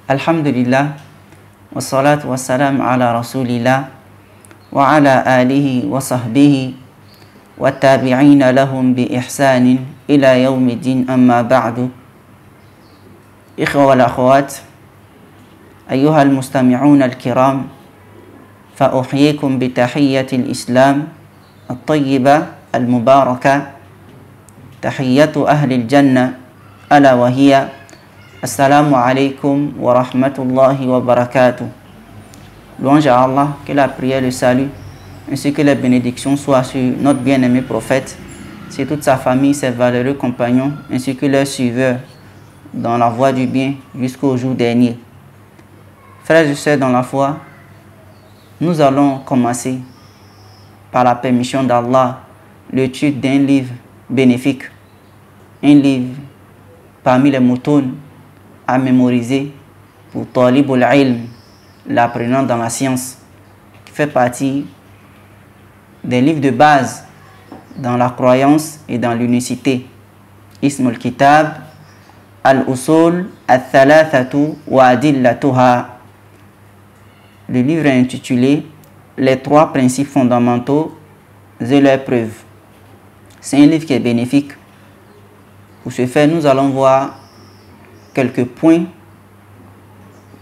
Alhamdulillah, wa salatu wa salam ala rasulillah, wa ala alihi wa sahbihi, wa tabi'ina lahum bi ihsanin ila yawmiddin amma ba'du. Ikhwa wal akhawat, ayyuha al-mustami'un al-kiram, fa uhyikum bi tahiyyati al-islam at-tayyiba al-mubaraka, tahiyyatu ahli al-jannah, ala wa hiya Assalamu alaikum wa rahmatullahi wa barakatuh. Louange à Allah, que la prière, le salut, ainsi que les bénédictions soient sur notre bien-aimé prophète, sur toute sa famille, ses valeureux compagnons, ainsi que leurs suiveurs dans la voie du bien jusqu'au jour dernier. Frères et sœurs dans la foi, nous allons commencer par la permission d'Allah l'étude d'un livre bénéfique, un livre parmi les moutons à mémoriser pour Talibul Ilm, l'apprenant dans la science, qui fait partie des livres de base dans la croyance et dans l'unicité. Ismul Kitab Al-Usul Al-Thalathatu wa Adillatuha. Le livre est intitulé Les trois principes fondamentaux et leurs preuves. C'est un livre qui est bénéfique. Pour ce faire, nous allons voir quelques points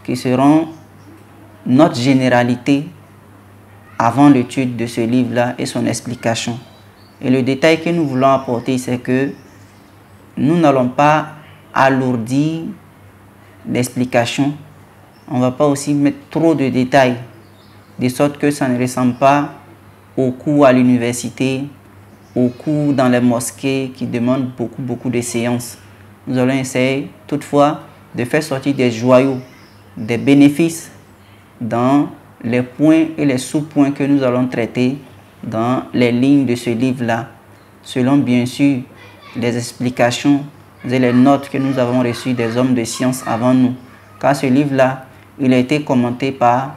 qui seront notre généralité avant l'étude de ce livre-là et son explication. Et le détail que nous voulons apporter, c'est que nous n'allons pas alourdir l'explication. On ne va pas aussi mettre trop de détails, de sorte que ça ne ressemble pas aux cours à l'université, aux cours dans les mosquées qui demandent beaucoup de séances. Nous allons essayer toutefois de faire sortir des joyaux, des bénéfices dans les points et les sous-points que nous allons traiter dans les lignes de ce livre-là, selon bien sûr les explications et les notes que nous avons reçues des hommes de science avant nous. Car ce livre-là, il a été commenté par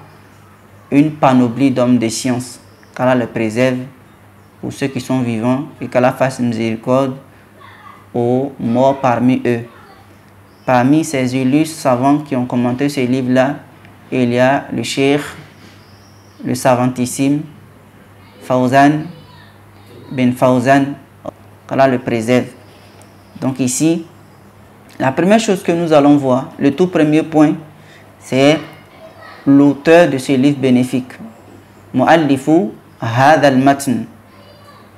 une panoplie d'hommes de science, qu'Allah le préserve pour ceux qui sont vivants et qu'Allah fasse miséricorde aux morts parmi eux. Parmi ces illustres savants qui ont commenté ce livre-là, il y a le cheikh, le savantissime, Fawzan bin Fawzan, qu'Allah le préserve. Donc ici, la première chose que nous allons voir, le tout premier point, c'est l'auteur de ce livre bénéfique. Mu'allifu hadha al-matn.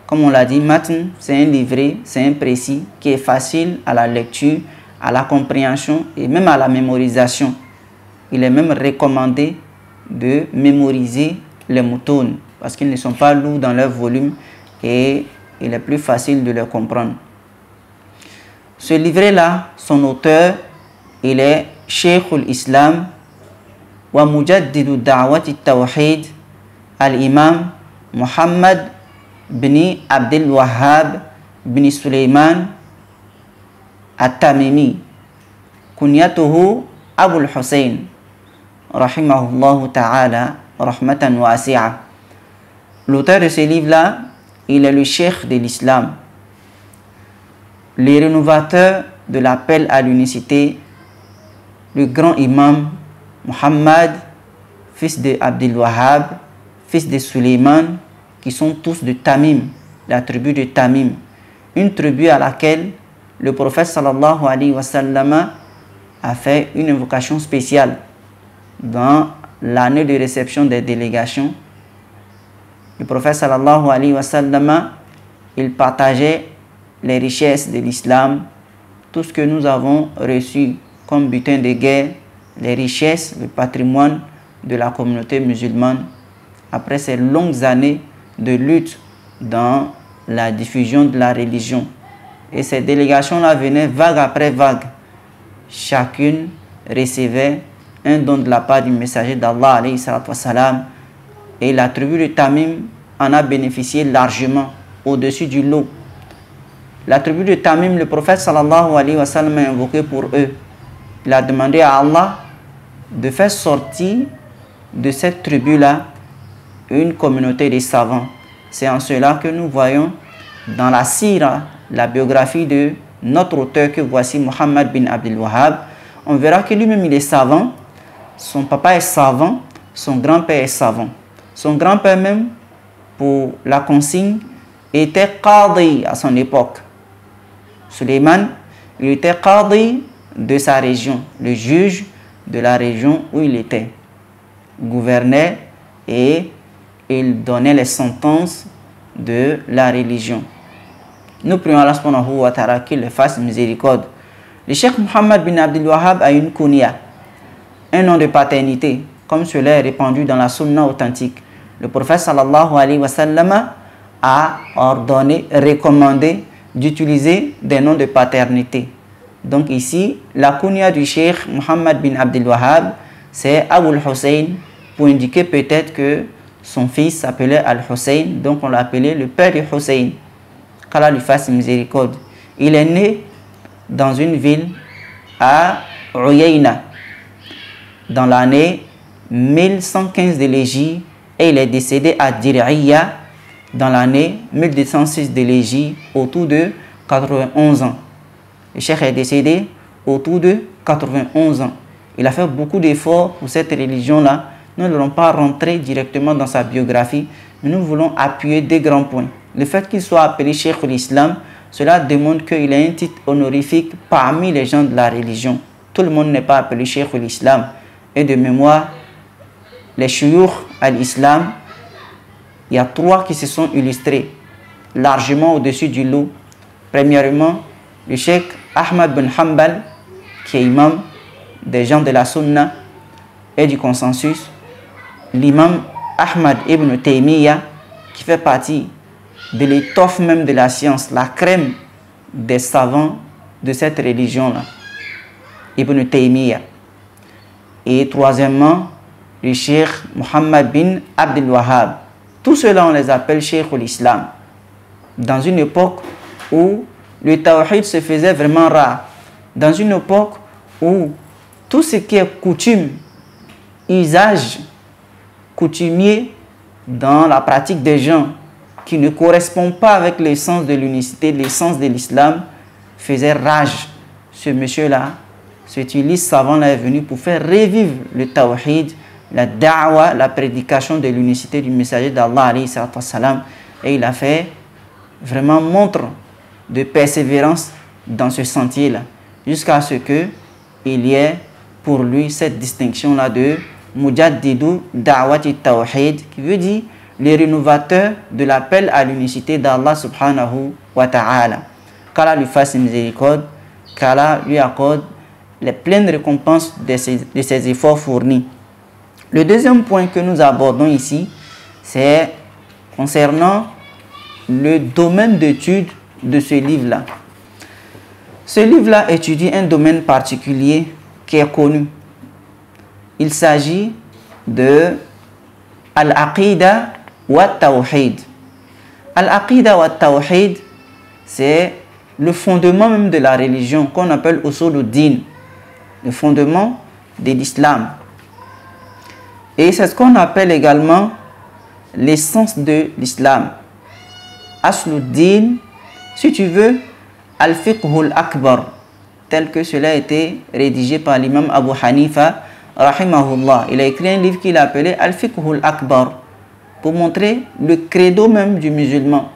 Comme on l'a dit, matn, c'est un livret, c'est un précis qui est facile à la lecture, à la compréhension et même à la mémorisation. Il est même recommandé de mémoriser les moutons parce qu'ils ne sont pas lourds dans leur volume et il est plus facile de les comprendre. Ce livret-là, son auteur, il est Sheikhul Islam wa Mujaddidu Da'wati Tawhid al-Imam Muhammad bin Abdul Wahhab bin Sulaiman At-Tamimi, kunyatuhu Abul Hussein, rahimahullah ta'ala, rahmatan wasi'a. L'auteur de ce livre-là, il est le cheikh de l'islam, le rénovateur de l'appel à l'unicité, le grand imam Muhammad, fils de Abdul Wahhab, fils de Sulaiman, qui sont tous de Tamim, la tribu de Tamim, une tribu à laquelle le prophète sallallahu alayhi wa sallam a fait une invocation spéciale dans l'année de réception des délégations. Le prophète sallallahu alayhi wa sallam, il partageait les richesses de l'islam, tout ce que nous avons reçu comme butin de guerre, les richesses, le patrimoine de la communauté musulmane, après ces longues années de lutte dans la diffusion de la religion. Et ces délégations-là venaient vague après vague. Chacune recevait un don de la part du messager d'Allah, alayhi salatu wassalam, et la tribu de Tamim en a bénéficié largement, au-dessus du lot. La tribu de Tamim, le prophète sallallahu alayhi wa sallam a invoqué pour eux. Il a demandé à Allah de faire sortir de cette tribu-là une communauté de savants. C'est en cela que nous voyons dans la sira, la biographie de notre auteur que voici, Muhammad bin Abdul Wahhab, on verra que lui-même il est savant, son papa est savant, son grand-père est savant. Son grand-père même, pour la consigne, était qadi à son époque. Suleiman, il était qadi de sa région, le juge de la région où il était. Gouvernait et il donnait les sentences de la religion. Nous prions Allah subhanahu wa ta'ala qu'il le fasse miséricorde. Le Cheikh Mohammed bin Abdul Wahhab a une kunya, un nom de paternité, comme cela est répandu dans la sunna authentique. Le prophète sallallahu alayhi wa sallam a ordonné, recommandé d'utiliser des noms de paternité. Donc ici, la kunya du Cheikh Mohammed bin Abdul Wahhab, c'est Abul Hussein, pour indiquer peut-être que son fils s'appelait Al-Hussein, donc on l'appelait le père de Hussein. Qu'Allah lui fasse miséricorde. Il est né dans une ville à Uyayna, dans l'année 1115 de l'Hégire, et il est décédé à Dir'iyya dans l'année 1206 de l'Hégire, autour de 91 ans. Le cheikh est décédé autour de 91 ans. Il a fait beaucoup d'efforts pour cette religion-là. Nous n'allons pas rentrer directement dans sa biographie, mais nous voulons appuyer des grands points. Le fait qu'il soit appelé Cheikh l'Islam, cela démontre qu'il a un titre honorifique parmi les gens de la religion. Tout le monde n'est pas appelé Cheikh l'Islam. Et de mémoire, les Shuyukh à l'Islam, il y a 3 qui se sont illustrés largement au-dessus du lot. Premièrement, le Cheikh Ahmad bin Hanbal, qui est imam des gens de la Sunna et du consensus. L'imam Ahmad ibn Taymiyyah, qui fait partie de l'étoffe même de la science, la crème des savants de cette religion-là, Ibn Taymiyyah. Et troisièmement, le Cheikh Mohammed bin Abdul Wahhab. Tout cela, on les appelle Cheikh l'Islam. Dans une époque où le tawhid se faisait vraiment rare, dans une époque où tout ce qui est coutume, usage coutumier dans la pratique des gens qui ne correspond pas avec l'essence de l'unicité, l'essence de l'islam, faisait rage. Ce monsieur-là, cet illustre savant-là est venu pour faire revivre le tawhid, la da'wa, la prédication de l'unicité du messager d'Allah alayhi salam, et il a fait vraiment montre de persévérance dans ce sentier-là, jusqu'à ce que il y ait pour lui cette distinction-là de Mujaddidu Da'wati Tawhid, qui veut dire les rénovateurs de l'appel à l'unicité d'Allah subhanahu wa ta'ala. Qu'Allah lui fasse miséricorde, qu'Allah lui accorde les pleines récompenses de ses efforts fournis. Le deuxième point que nous abordons ici, c'est concernant le domaine d'étude de ce livre-là. Ce livre-là étudie un domaine particulier qui est connu. Il s'agit de Al-Aqida wa Tawhid. Al-Aqida wa Tawhid, c'est le fondement même de la religion qu'on appelle Usuluddin, le fondement de l'islam. Et c'est ce qu'on appelle également l'essence de l'islam. Asluddin, si tu veux, Al-Fiqhul Akbar, tel que cela a été rédigé par l'imam Abu Hanifa, rahimahullah. Il a écrit un livre qu'il a appelé Al-Fiqhul Akbar, pour montrer le credo même du musulman.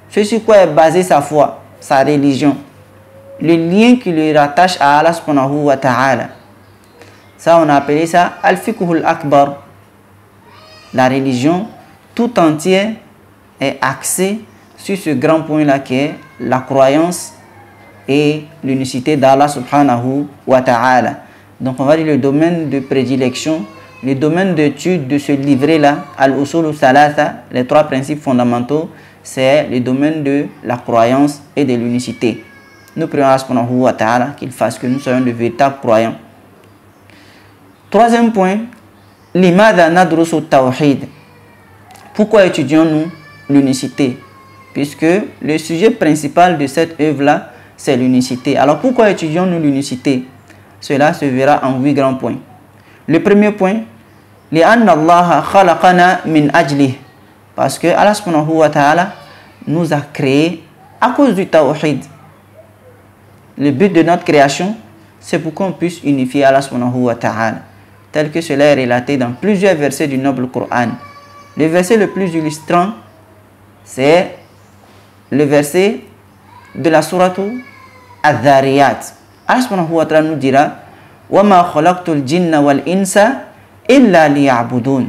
Ce sur quoi est basée sa foi, sa religion, le lien qui le rattache à Allah subhanahu wa ta'ala. Ça, on a appelé ça Al-Fiqhul Akbar. La religion tout entière est axée sur ce grand point-là qui est la croyance et l'unicité d'Allah subhanahu wa ta'ala. Donc on va dire le domaine de prédilection, le domaine d'étude de ce livret-là, Al-Usul Salasa, les 3 principes fondamentaux, c'est le domaine de la croyance et de l'unicité. Nous prions Allah subhanahu wa ta'ala qu'il fasse que nous soyons de véritables croyants. Troisième point, Limada nadrusu tawhid. Pourquoi étudions-nous l'unicité? Puisque le sujet principal de cette œuvre-là, c'est l'unicité. Alors pourquoi étudions-nous l'unicité? Cela se verra en 8 grands points. Le premier point, li'anna Allah khalaqana min ajlih. Parce que Allah subhanahu wa ta'ala nous a créés à cause du tawhid. Le but de notre création, c'est pour qu'on puisse unifier Allah subhanahu wa ta'ala, tel que cela est relaté dans plusieurs versets du noble Coran. Le verset le plus illustrant, c'est le verset de la sourate Al-Dhariyat. Allah subhanahu wa ta'ala nous dira وَمَا خَلَقْتُ الْجِنَّ وَالْإِنسَ إِلَّا لِيَعْبُدُونَ.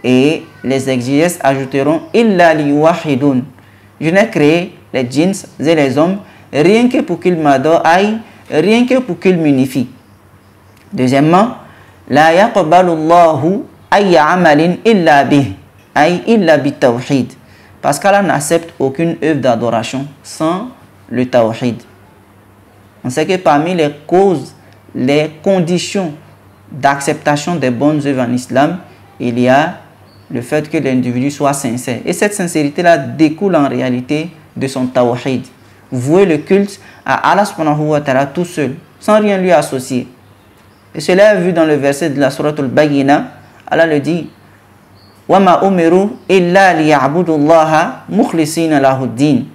Et les exégètes ajouteront إِلَّا لِيُوَحِدُونَ. Je n'ai créé les djinns et les hommes rien que pour qu'ils m'adorent, rien que pour qu'ils m'unifient. Deuxièmement, لا يقبل الله أي عمل إلا به أي إلا بالتوحيد. Parce qu'Allah n'accepte aucune œuvre d'adoration sans le tawhid. On sait que parmi les causes, les conditions d'acceptation des bonnes œuvres en islam, il y a le fait que l'individu soit sincère. Et cette sincérité-là découle en réalité de son tawhid. Vouer le culte à Allah subhanahu wa ta'ala tout seul, sans rien lui associer. Et cela est vu dans le verset de la sourate Al-Bayyina. Allah le dit وَمَا أُمِرُوا إِلَّا لِيَعْبُدُوا اللَّهَ مُخْلِصِينَ لَهُ الدِّينَ.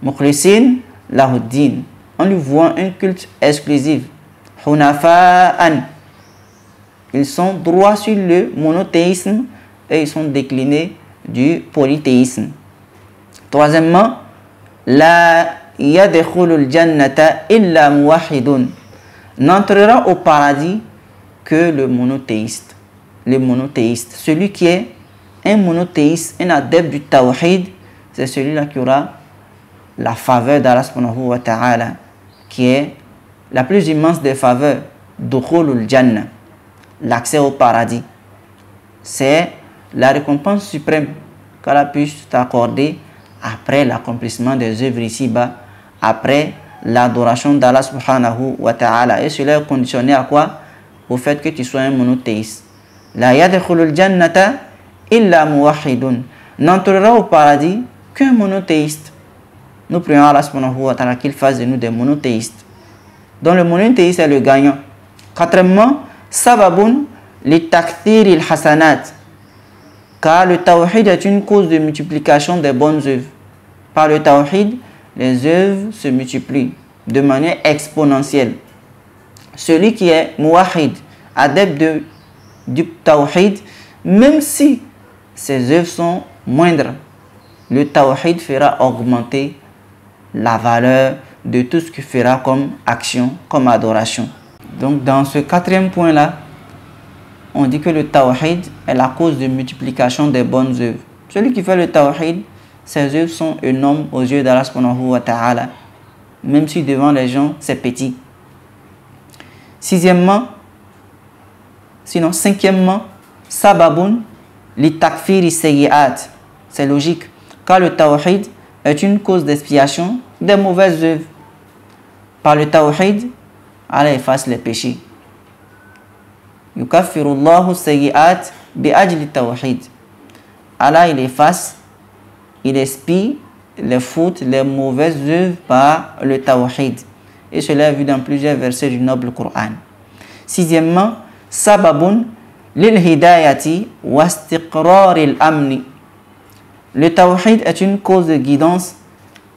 مُخْلِصِينَ لَهُ الدِّينَ. On lui voit un culte exclusif. حُنَفَاءً. Ils sont droits sur le monothéisme et ils sont déclinés du polythéisme. Troisièmement, la yadkhulul jannata illa muwahhidun. N'entrera au paradis que le monothéiste. Le monothéiste, celui qui est un monothéiste, un adepte du tawhid, c'est celui-là qui aura la faveur d'Allah subhanahu wa ta'ala, qui est la plus immense des faveurs, dukhulul jannah, l'accès au paradis. C'est la récompense suprême qu'Allah puisse t'accorder après l'accomplissement des œuvres ici-bas, après l'adoration d'Allah subhanahu wa ta'ala. Et cela est conditionné à quoi? Au fait que tu sois un monothéiste. La yadkhulul jannata illa muwahhidun. N'entrera au paradis qu'un monothéiste. Nous prions Allah subhanahu wa ta'ala qu'il fasse de nous des monothéistes. Donc le monothéiste est le gagnant. Quatrièmement, sababun li takthiril hasanat. Car le tawhid est une cause de multiplication des bonnes œuvres. Par le tawhid, les œuvres se multiplient de manière exponentielle. Celui qui est muwahhid, adepte du tawhid, même si ses œuvres sont moindres, le tawhid fera augmenter la valeur de tout ce qu'il fera comme action, comme adoration. Donc dans ce quatrième point-là, on dit que le tawhid est la cause de multiplication des bonnes œuvres. Celui qui fait le tawhid, ses œuvres sont énormes aux yeux d'Allah subhanahu wa ta'ala, même si devant les gens c'est petit. Cinquièmement, sababun li takfiri sayyi'at. C'est logique, car le tawhid est une cause d'expiation des mauvaises œuvres. Par le tawhid, Allah efface les péchés. Yukaffirullahu sayyi'at bi ajli tawhid. Allah il efface, il expie les fautes, les mauvaises œuvres par le tawhid. Et cela est vu dans plusieurs versets du noble Coran. Sixièmement, sababun lil hidayati wastiqraril amni. Le tawhid est une cause de guidance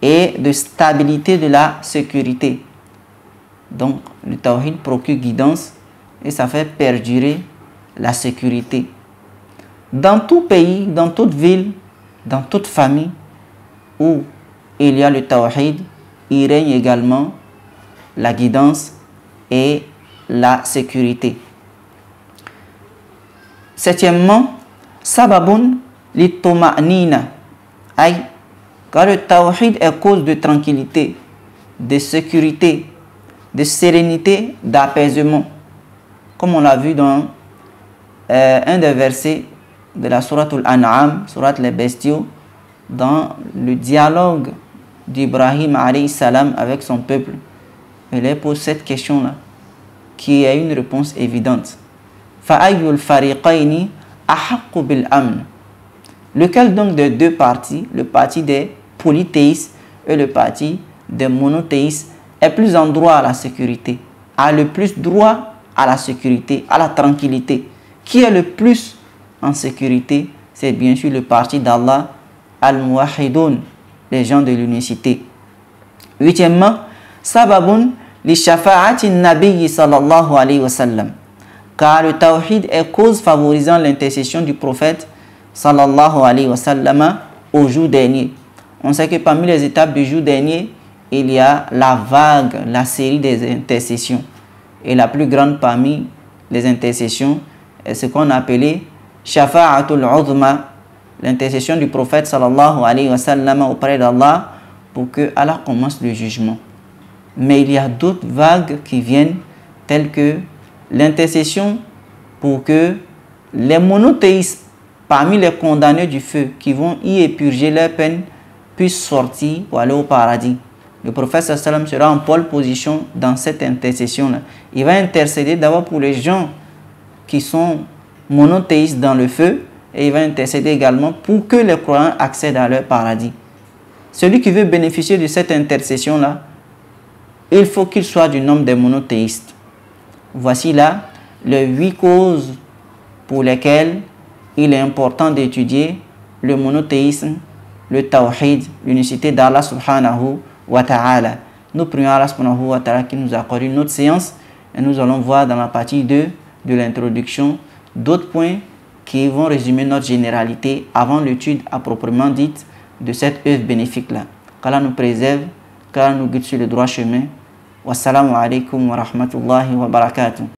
et de stabilité de la sécurité. Donc, le tawhid procure guidance et ça fait perdurer la sécurité. Dans tout pays, dans toute ville, dans toute famille où il y a le tawhid, il règne également la guidance et la sécurité. Septièmement, sababun li tuma'nina. Car le tawhid est cause de tranquillité, de sécurité, de sérénité, d'apaisement. Comme on l'a vu dans un des versets de la sourate Al-An'am, sourate les bestiaux, dans le dialogue d'Ibrahim alayhi salam avec son peuple. Il pose cette question-là, qui a une réponse évidente. Fa'ayyul fariqayni ahaqqu bil amn. Lequel donc des deux partis, le parti des polythéistes et le parti des monothéistes, est plus en droit à la sécurité, a le plus droit à la sécurité, à la tranquillité? Qui est le plus en sécurité? C'est bien sûr le parti d'Allah, al-muwahhidun, les gens de l'unicité. Huitièmement, sababun li shafa'ati nabi sallallahu alayhi wa sallam. Car le tawhid est cause favorisant l'intercession du prophète sallallahu alayhi wa sallam au jour dernier. On sait que parmi les étapes du jour dernier, il y a la vague, la série des intercessions. Et la plus grande parmi les intercessions est ce qu'on appelait Shafa'atul Uzma, l'intercession du prophète sallallahu alayhi wa sallam auprès d'Allah pour que Allah commence le jugement. Mais il y a d'autres vagues qui viennent, telles que l'intercession pour que les monothéistes parmi les condamnés du feu qui vont y épurger leur peine puissent sortir pour aller au paradis. Le prophète sallallahu alayhi wa sallam sera en pole position dans cette intercession-là. Il va intercéder d'abord pour les gens qui sont monothéistes dans le feu et il va intercéder également pour que les croyants accèdent à leur paradis. Celui qui veut bénéficier de cette intercession-là, il faut qu'il soit du nombre des monothéistes. Voici là les 8 causes pour lesquelles il est important d'étudier le monothéisme, le tawhid, l'unicité d'Allah subhanahu wa ta'ala. Nous prions Allah subhanahu wa ta'ala qui nous accorde une autre séance et nous allons voir dans la partie 2 de l'introduction d'autres points qui vont résumer notre généralité avant l'étude à proprement dite de cette œuvre bénéfique-là. Qu'Allah nous préserve, qu'Allah nous guide sur le droit chemin. Wassalamu alaikum wa rahmatullahi wa barakatuh.